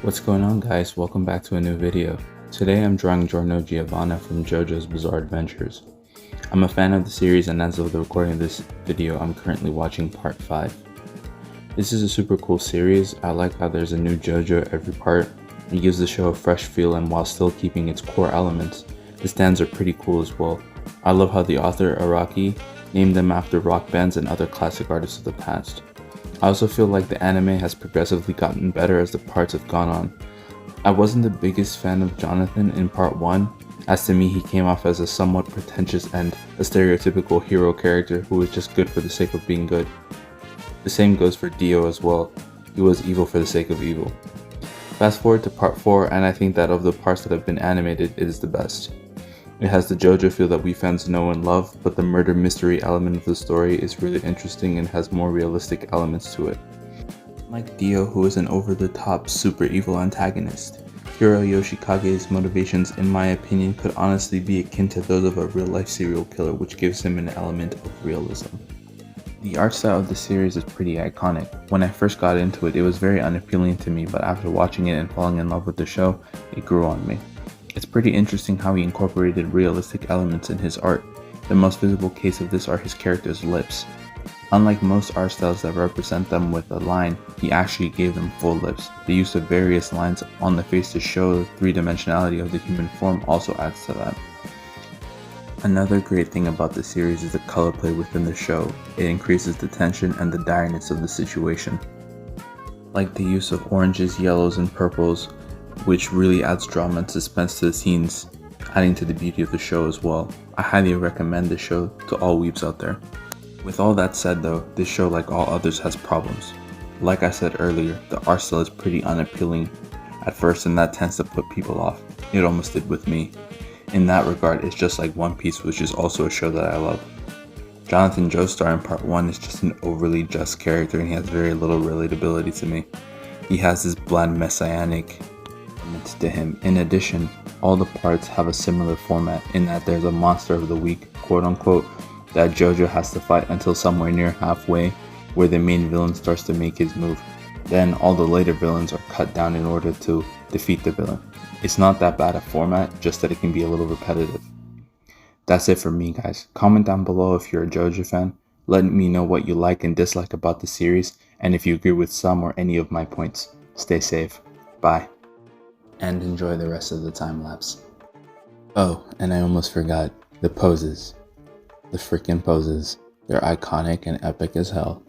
What's going on, guys? Welcome back to a new video. Today I'm drawing Giorno Giovanna from JoJo's Bizarre Adventures. I'm a fan of the series, and as of the recording of this video, I'm currently watching part 5. This is a super cool series. I like how there's a new JoJo every part. It gives the show a fresh feel, and while still keeping its core elements, the stands are pretty cool as well. I love how the author, Araki, named them after rock bands and other classic artists of the past. I also feel like the anime has progressively gotten better as the parts have gone on. I wasn't the biggest fan of Jonathan in part 1, as to me he came off as a somewhat pretentious and a stereotypical hero character who was just good for the sake of being good. The same goes for Dio as well. He was evil for the sake of evil. Fast forward to part 4, and I think that of the parts that have been animated, it is the best. It has the JoJo feel that we fans know and love, but the murder mystery element of the story is really interesting and has more realistic elements to it. Like Dio, who is an over-the-top super evil antagonist, Hiro Yoshikage's motivations, in my opinion, could honestly be akin to those of a real-life serial killer, which gives him an element of realism. The art style of the series is pretty iconic. When I first got into it, it was very unappealing to me, but after watching it and falling in love with the show, it grew on me. It's pretty interesting how he incorporated realistic elements in his art. The most visible case of this are his character's lips. Unlike most art styles that represent them with a line, he actually gave them full lips. The use of various lines on the face to show the three-dimensionality of the human form also adds to that. Another great thing about the series is the color play within the show. It increases the tension and the direness of the situation. Like the use of oranges, yellows, and purples, which really adds drama and suspense to the scenes, adding to the beauty of the show as well. I highly recommend this show to all weebs out there. With all that said though, this show, like all others, has problems. Like I said earlier, the art style is pretty unappealing at first, and that tends to put people off. It almost did with me. In that regard, it's just like One Piece, which is also a show that I love. Jonathan Joestar in part 1 is just an overly just character, and he has very little relatability to me. He has this bland messianic to him. In addition, all the parts have a similar format in that there's a monster of the week, quote unquote, that JoJo has to fight until somewhere near halfway, where the main villain starts to make his move. Then all the later villains are cut down in order to defeat the villain. It's not that bad a format, just that it can be a little repetitive. That's it for me, guys. Comment down below if you're a JoJo fan. Let me know what you like and dislike about the series, and if you agree with some or any of my points. Stay safe. Bye. And enjoy the rest of the time lapse. Oh, and I almost forgot, the poses. The freaking poses. They're iconic and epic as hell.